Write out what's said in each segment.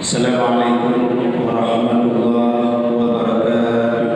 Assalamualaikum warahmatullahi wabarakatuh.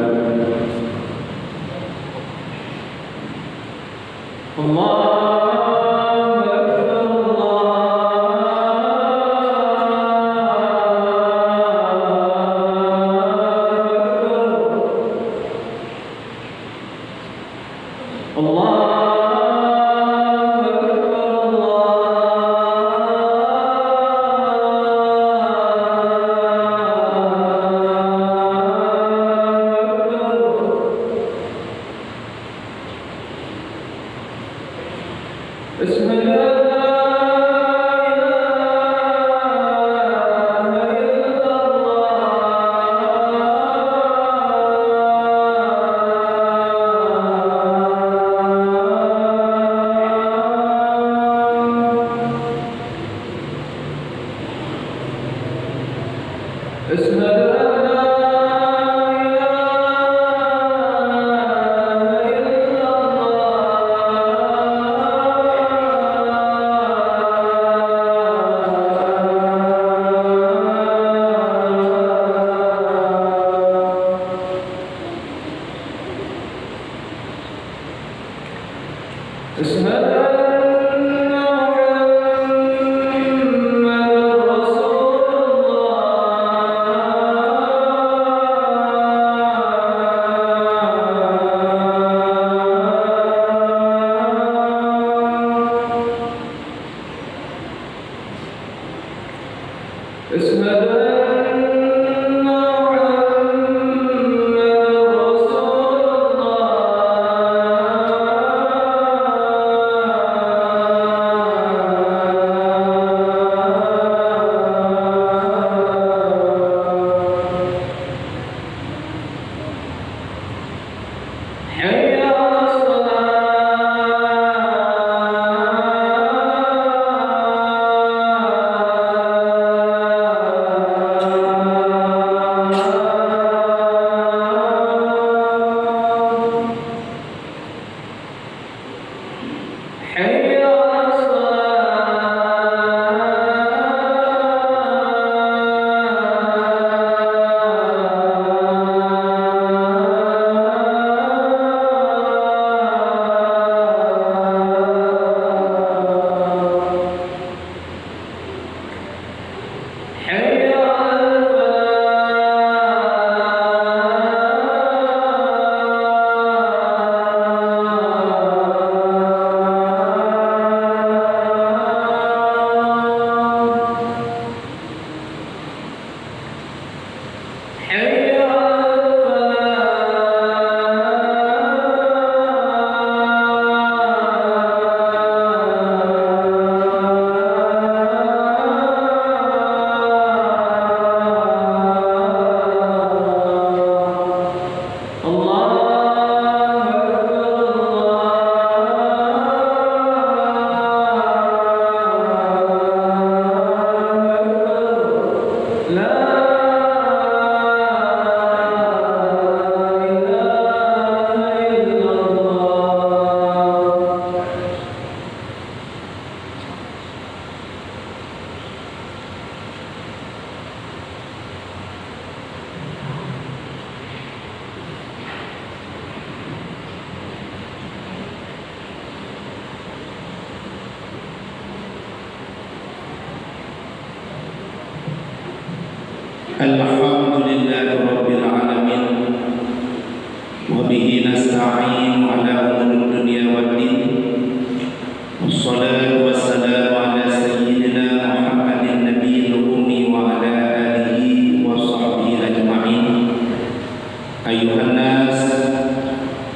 Alhamdulillahi rabbil alamin wa bihi nasta'in ala umuri dunya waddin. Wassalatu wassalamu ala sayyidina Muhammadin nabiyil ummi wa ala alihi wa sahbihi ajma'in. Ayuhan nas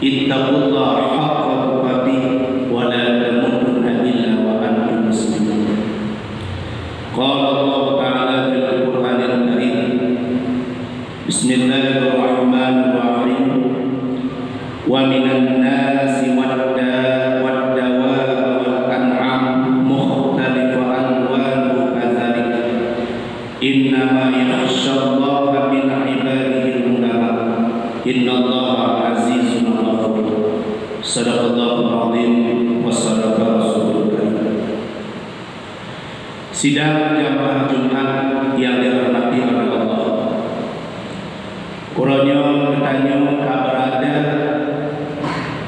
ittaqullaha haqqa tuqatih wa la tamutunna illa wa antum muslimun. Qala Allah ta'ala fil Qur'anil Karim. Bismillahirrahmanirrahim. Wa minan nasi wadda waddawa wal an'am mukhtalifa alwanu kadzalik. Innama yakhshallaha min ibadihi al-ulama. Innallaha azizun ghafur. Sadaqallahul azim wa sadaqa rasulul karim. Sidang jamaah Jumat yang dirahmati oleh Allah. Kuronyo bertanya berada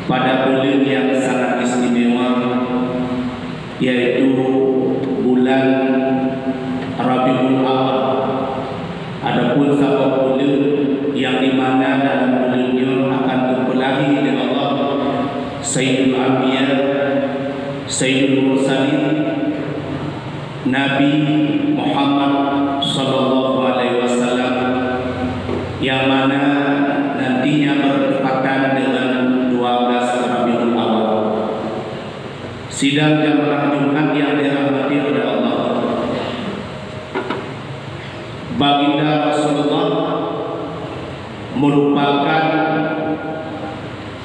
pada bulan yang sangat istimewa, yaitu bulan Rabiul Awal. Adapun sabab bulan yang dimana dalam bulannya akan terpelahi oleh Allah Sayyidul Anbiya, Sayyidul Mursalin, Nabi Muhammad sallallahu alaihi wasallam, yang mana nantinya bertepatan dengan 12 Rabiul Awal. Sidang jamaah Jumat yang dirahmati oleh Allah, baginda Rasulullah merupakan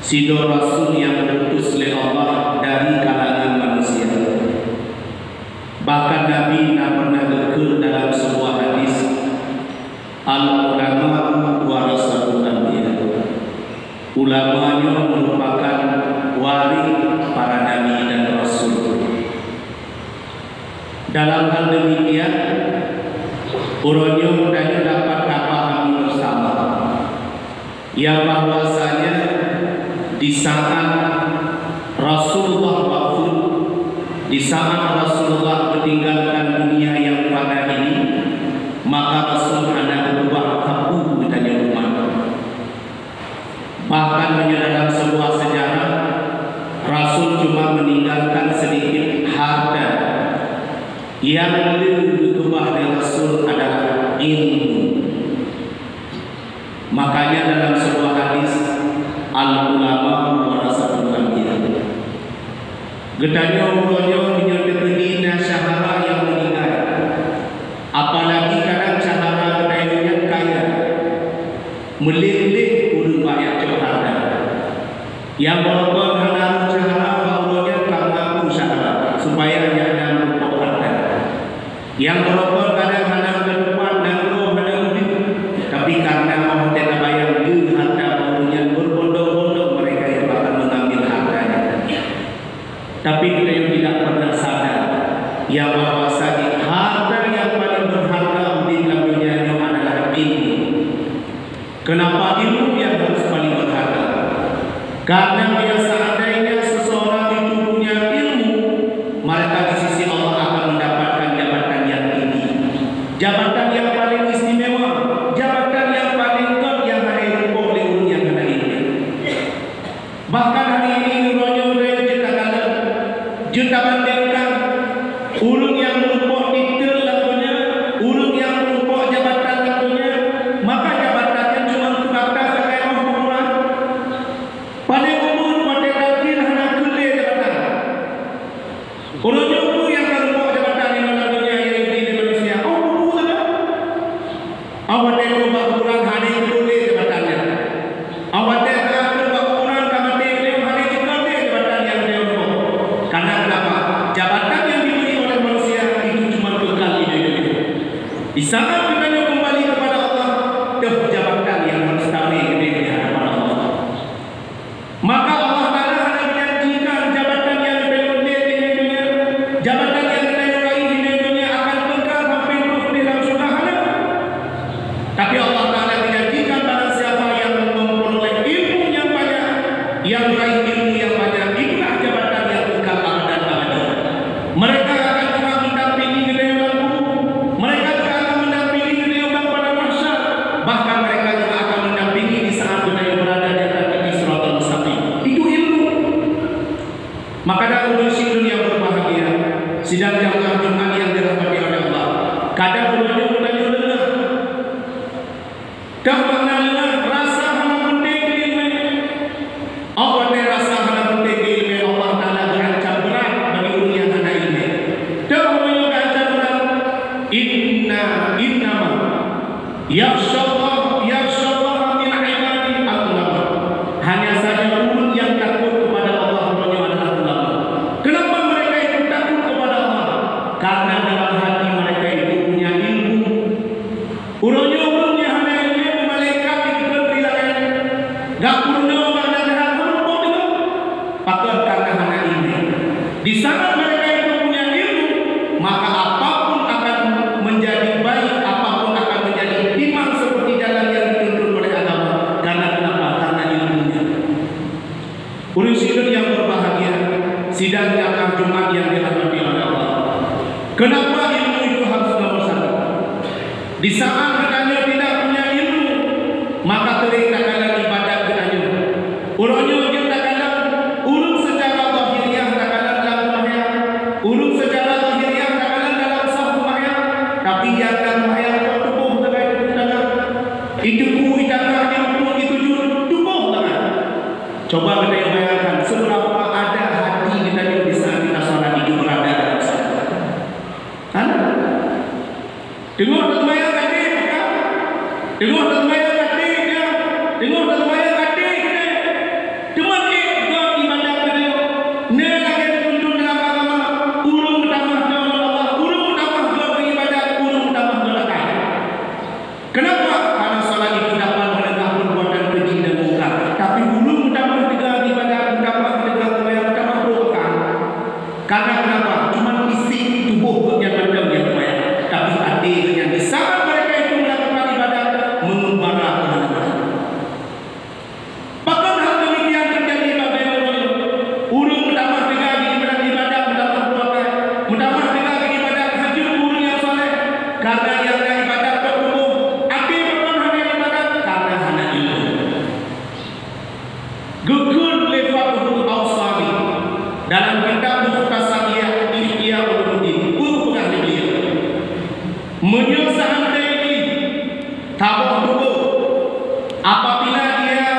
sidor Rasul yang diutus oleh Allah dari kalangan manusia. Bahkan Nabi pernah berkata dalam sebuah hadis, al-ulama warasatul anbiya. Ulamanya merupakan waris para nabi dan rasul. Dalam hal demikian, uronyo mudahnya dapat dipahami bersama yang bahwasanya di saat Rasulullah wafat, di saat Rasulullah meninggalkan dunia yang fana ini, maka Rasul ada berubah kaku ditanya umat. Bahkan dalam sebuah sejarah, Rasul cuma meninggalkan sedikit harta. Yang lebih berubah dari Rasul adalah ilmu. Makanya dalam sebuah hadis, al-ulama warasatul anbiya. Getanya umurnya menyebutkan syahara yang meninggal. Apalagi kadang syahara gedayanya kaya, melilit urut banyak harta. Yang berkorban dalam syahara bawanya kamu syahara supaya jangan berpok harta. Yang berkorban kadang kadang berdepan dan roh ada lebih, tapi karena Allah tidak bayar dulu harta bawanya berbondong-bondong, mereka yang akan mengambil hartanya. Tapi kita yang tidak pernah sadar yang bahwasanya harta yang paling berharga di dalam dunia ini adalah ilmu. Kenapa ilmu yang harus paling berharga? Karena biasa adanya seseorang itu punya ilmu, maka di sisi Allah akan mendapatkan jabatan yang tinggi, jabatan yang paling istimewa, jabatan yang paling top yang ada ilmu oleh ulun yang ada ilmu. Bahkan hari ini juta bandingkan ulun yang merupakan titel lakunya, ulun yang merupakan jabatan lakunya, maka jabatannya cuma sebatas sebagai ukuran. Pada umur pada lagi hanya kulit jabatan. Ulun itu yang merupakan jabatan yang lakunya yang di Indonesia. Oh, bukan. Awak tengok ukuran hanya kulit jabatannya. Awak tengok ukuran kamar tengok hanya kulit jabatan yang dia merupakan. Karena kenapa? Jabatan yang diberi oleh manusia itu cuma kekal di dunia. Di saat kita kembali kepada Allah, jabatan yang harus kami di hadapan Allah. Maka Allah Taala hanya menjanjikan jabatan yang berlebih di dunia, jabatan yang kita raih di dunia akan kekal sampai di dalam surga. Tapi Allah Taala menjanjikan barang siapa yang memperoleh ilmu yang banyak, yang raih ilmu yang banyak, itulah jabatan yang kekal abadan abadi. Mereka akan juga mendampingi di dalam kubur. Mereka juga akan mendampingi di dalam pada mahsyar. Bahkan mereka juga akan mendampingi di saat dunia berada di atas siratal mustaqim. Itu ilmu. Maka dalam dunia berbahagia, sidang jamaah Jumat yang dirahmati oleh Allah. Kadang ulunnya menanya lengah. Kemana lengah rasa hana penting ilmu. Allah rasa hana penting ilmu. Allah Taala berancam berat bagi ulun yang ada ilmu. Dahulu berancam berat. Innama yakhshallah min ibadi al-ulama. Hanya saja ulun yang takut kepada Allah adalah ulama. Kenapa mereka itu takut kepada Allah? Karena dalam hati mereka itu punya ilmu. Ulunnya hanya ilmu malaikat itu berbilangan. Gak perlu ada Pakar karena hanya ilmu. Di sana mereka itu punya ilmu, maka apapun sidang jamaah Jumat yang dirahmati oleh Allah. Kenapa ilmu itu harus nomor satu? Di saat kita tidak punya ilmu, maka terik takkanlah ibadat kita. Urutnya kita takkanlah urut secara zahiriah takkanlah dalam bahaya, urut secara zahiriah takkanlah dalam sah bahaya, tapi jangan bahaya tubuh terkait dengan itu kuitangah yang pun itu tubuh tangan. Coba kita bayangkan seberapa ada hati kita di saat kita sholat itu berada dalam sholat. Tengok terbayang tadi, tengok terbayang tadi, tengok terbayang tadi. Cuma kita ibadah kita, nelagi tuntun dalam agama, urung utama dalam Allah, urung utama dalam ibadah, urung utama dalam kaya. Kenapa? Karena sholat itu dapat menegak perbuatan keji dan mungkar. Tapi urung utama juga ibadah, utama juga terbayang, utama perbuatan. Karena kenapa? Cuma isi tubuh yang mendam yang terbayang. Tapi hatinya di saat mereka itu melakukan ibadah mengembara kemana-mana. Bahkan hal demikian terjadi pada orang urung menambah dengan ibadah, menambah perbuatan, menambah dengan ibadah haji urung yang soleh. Karena yang ibadah bertubuh, hati bukan hanya ibadah, karena hanya ilmu. Gugur lefatul awsami dalam kitab Mukhtasariyah Ihya Ulumuddin buku pengarang beliau. Menyelesaikan ini tabung tubuh apabila dia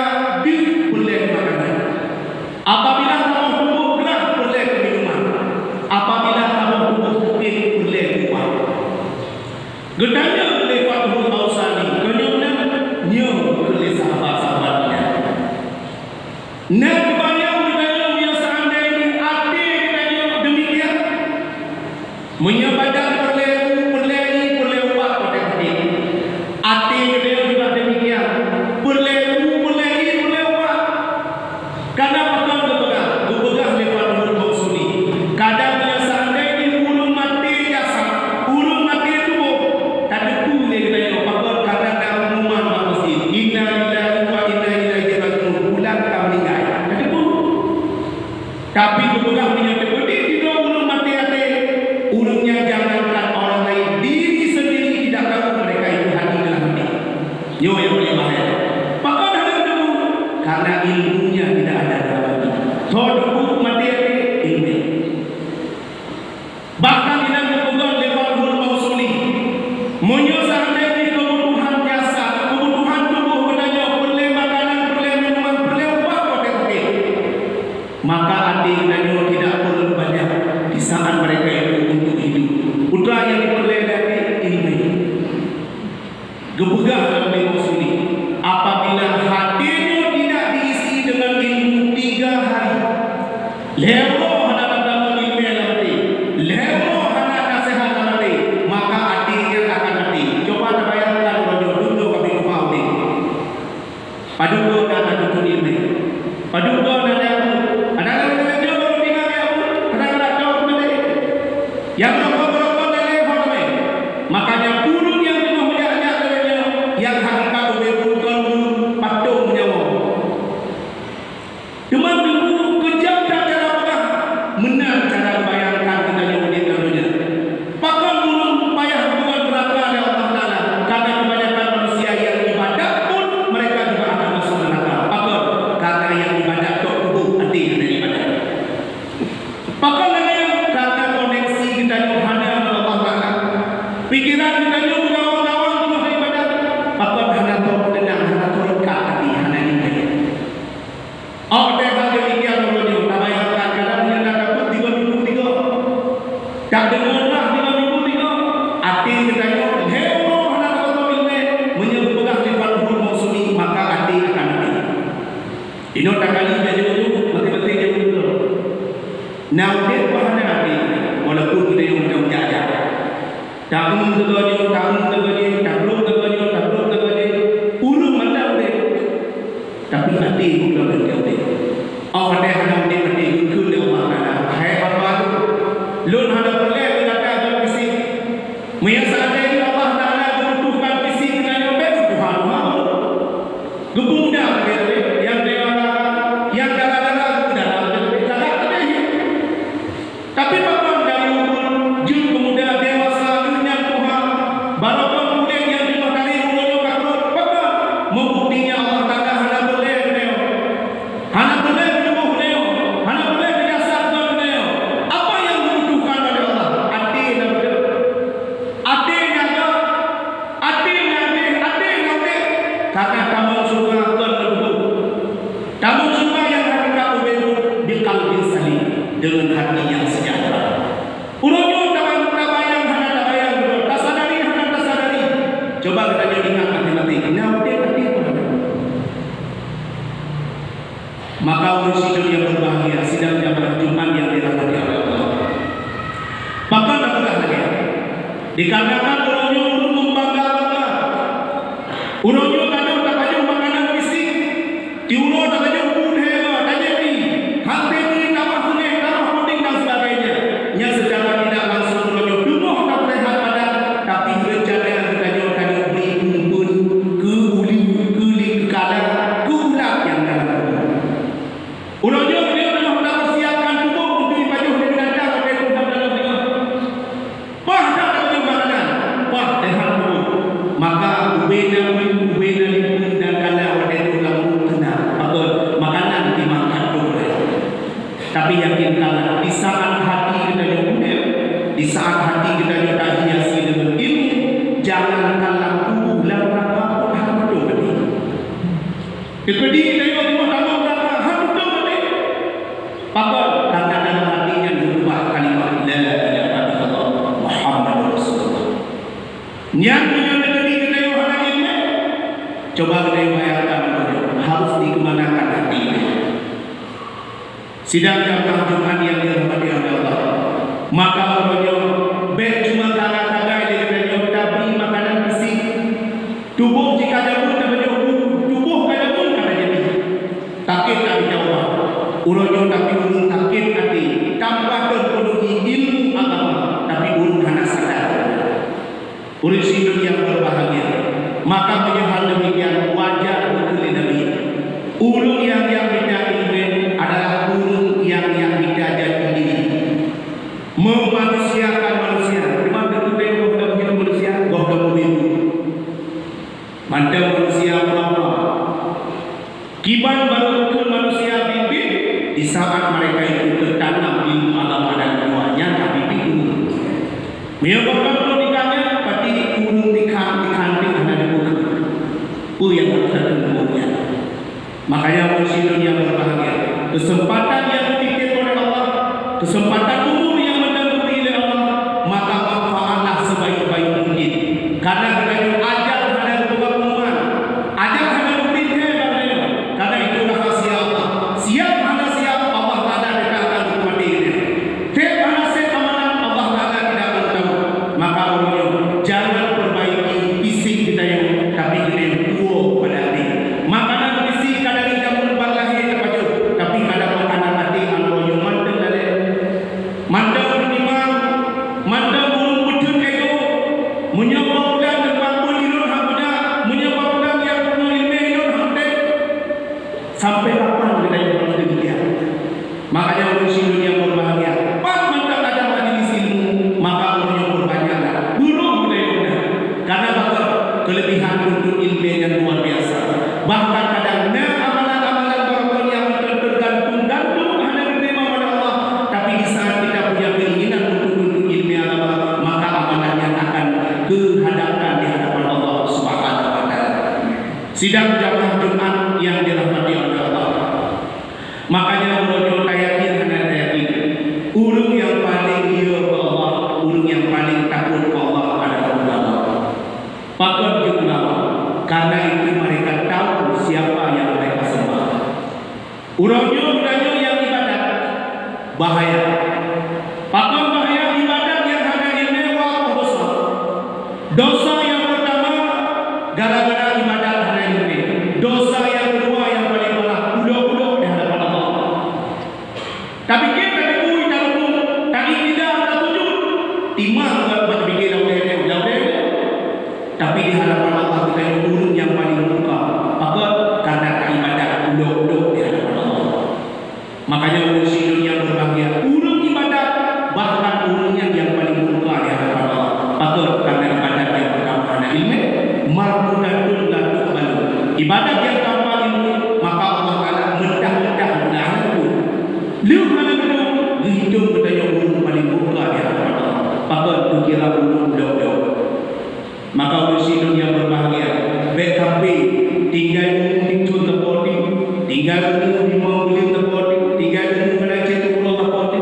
boleh makanan, apabila tabung tubuh gerak boleh minuman, apabila tabung tubuh sakit boleh uang. Gedanya boleh fathul awsani kenyumnya nyo boleh sahabat-sahabatnya. Nak banyak budaya menyelesaikan ini hati kita demikian menyebadan hati beliau juga demikian. Boleh ubat. Karena bukan berpegang lewat mausuli. Kadang dia seandainya urung mati jasad, urung mati tubuh, tak boleh kita pakai karena ada umuman manusia. Inna lillahi wa inna ilaihi raji'un. Pulang kita meninggal. Tak pun. Tapi berpegang punya terbudi tidak urung mati hati. Urungnya jangankan orang lain, diri sendiri tidak tahu mereka itu hati dalam hati. Yo yang boleh bahaya. Maka ada ilmu karena ilmunya tidak ada dalam hati. Toduk mati hati ilmu. Bahkan dalam kebutuhan level mausuli, menyusahkan dari kebutuhan jasa, kebutuhan tubuh benanya, boleh makanan, boleh minuman, boleh ubat kote-kote. Maka hati benanya tidak perlu banyak di saat mereka itu untuk hidup. Putra yang diperoleh dari ilmu. Gebugang dalam mausuli. Apabila hatinya tidak diisi dengan ilmu 3 hari, lewo hendak dalam ilmu nanti, lewo hendak nasihat nanti, maka hatinya akan mati. Coba terbayangkan kalau dulu kami mau ni. Paduka dan ada ilmu. Paduka dan ada dia baru tinggal dia pun, ada jauh nanti. Yang berapa level makanya burung yang tengah menjak-jak yang hakikat berbukan patung nyawa. Cuma dulu kejam tak cara pegang. dengan hati yang sejahtera. Urunyo tabayang hana tabayang betul, tak sadari hana tak sadari. Coba kita ingat hati-hati, kenapa hati pun. Maka urus yang berbahagia sidang jamaah Jumat yang dirahmati Allah. Maka tak lagi dikatakan urunyo membangga-bangga. Urunyo kadang tak ada makanan fisik, diulo tak ada budaya, tak jadi hati ini tambah sungai, tambah puding dan sebagainya. Yang secara tidak langsung urunyo dumuh tak terlihat pada, tapi rencana yang kita jauhkan beri kumpul ke uli, ke kadang, ke ulat yang dalam. Urunyo dia memang tak persiapkan tubuh untuk ibadah dan datang pada tubuh dalam dia. Wah, tak ada makanan, wah, tehan tubuh. Maka ubena dan kala pada dalam kena apa makanan dimakan boleh. Tapi yakin kala di saat hati kita muda, di saat hati kita tak hiasi dengan ilmu, jangan kalah ulang apa hal itu tadi. Kekedi kita yang pertama berapa hal itu tadi. Maka kata dalam hatinya berubah kalimat la ilaha illallah Muhammadur Rasulullah. Yang coba kita bayangkan harus dikemanakan hati ini. Sidang jamaah Jumat yang dirahmati Allah. Maka urunyo baik cuma tangga-tangga dia kata tapi makanan fisik. Tubuh jika ada pun tubuh kada pun kada jadi. Takut tak dijawab. Urunyo tapi urun takut hati. Tanpa terpenuhi ilmu agama tapi urun hana sadar. Urun hidup yang berbahagia. Maka hal demikian wajar bagi Nabi. Ulun yang tidak ilmu adalah ulun yang tidak jadi diri. Memanusiakan manusia. Memang betul dia bukan begitu manusia, bukan begitu. Mantap manusia apa? Kiban baru betul manusia bibit di saat mereka itu tertanam ilmu agama dan doanya tapi bingung. Menyebabkan pernikahannya pasti ulun dikanting ada yang tertentunya. Makanya muslimin yang berbahagia, kesempatan yang diberikan oleh Allah, kesempatan umur yang mendampingi oleh Allah, maka manfaatlah sebaik-baik mungkin. Karena kita ajak pada pengumuman, ajak pada perintah bagian. Karena itu rahasia Allah. Siap mana siap Allah Taala tidak akan mati ini. Siap mana siap amanah Allah Taala tidak akan tahu. Maka jangan perbaiki fisik kita yang tapi kita yang pada hati. Makanan fisik kadang tidak berbahagia kepada, tapi kadang makanan hati algojo mandang dari mandang beriman, mandang burung putun ego, menyebab bulan dan bakul ilun hakuna, menyebab bulan yang penuh ilmu ilun hakuna. Sampai kapan kita yang demikian? Makanya muslimin yang berbahagia, pas mandang ada majelis ilmu, maka umurnya berbanyaklah. Dulu kita karena bakal kelebihan untuk ilmu yang luar biasa. Bahkan kadang-kadang amalan-amalan barakah yang tergantung hanya diterima oleh Allah. Tapi di saat kita punya keinginan untuk ilmu agama, maka amalannya akan kehadapkan di hadapan Allah Subhanahu wa taala. Sidang jamaah Jumat yang dirahmati oleh Allah. Makanya urunyo yakin hana yakin. Urung yang paling dia ke Allah, urung yang paling takut ke Allah adalah ulama. Pakar ulama. Karena itu mereka tahu siapa yang mereka sembah. Urunyo yang ibadat bahaya. Pakar bahaya ibadat yang hanya ilmu dosa. Dosa yang pertama gara-gara ibadat hanya ilmu. Dosa yang kedua yang paling berat udah di hadapan Allah. Tapi kita dikui dalam tadi tidak ada tujuh. Timang buat bikin tapi di hadapan Allah kita yang urun yang paling muka. Apa? Karena ibadat udah di hadapan Allah. Makanya muslimin yang berbahagia urun ibadat bahkan urunnya yang paling muka di hadapan Allah. Apa? Karena ibadat yang pertama ada ilmu, marmudatun la tuqbalu. Ibadat yang tanpa ilmu maka Allah Taala mendah-mendah itu. Lihat mana itu hidup kita yang urun paling muka di hadapan Allah. Apa? Kira urun udah. Maka muslimin yang berbahagia, BKP tinggal di Tepoti, tinggal di Maulim Tepoti, tinggal di Aceh Pulau Tepoti,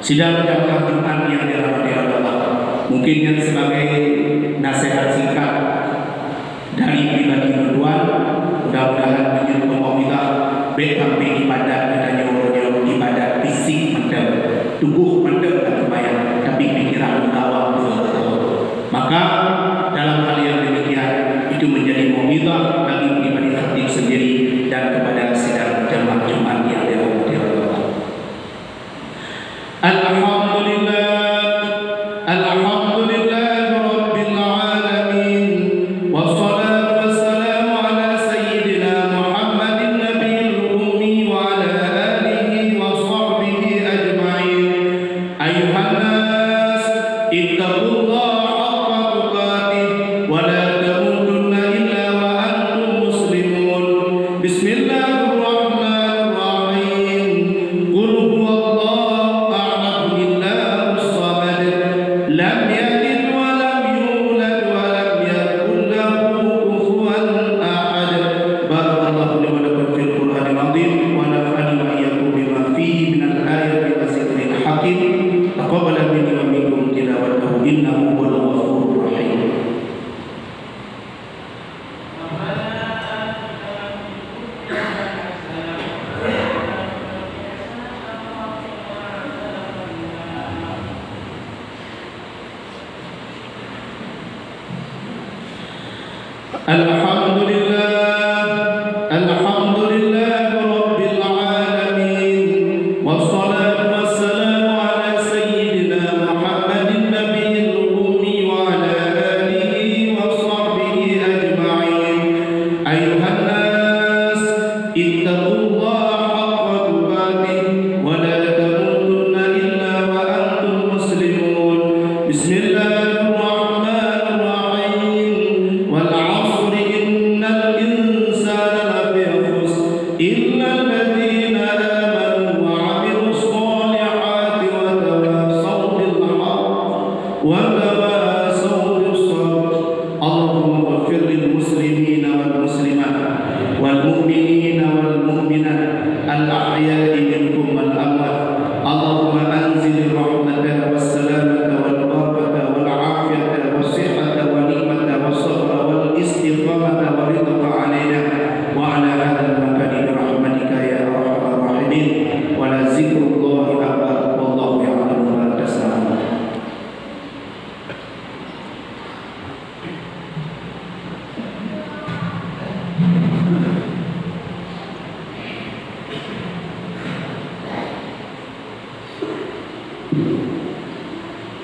Sidang jamaah Jumat yang dirahmati Allah, mungkin yang sebagai nasihat singkat dari pribadi Ridwan, mudah-mudahan menjadi pemaulidah BKP ibadat dan nyawa ibadat fisik mendem, tubuh mendem dan lumayan, tapi pikiran mengawal betul-betul. Maka dalam hal yang demikian itu menjadi maulidah bagi pribadi khatib sendiri dan kepada sidang jamaah Jumat yang dirahmati Allah.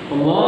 Allah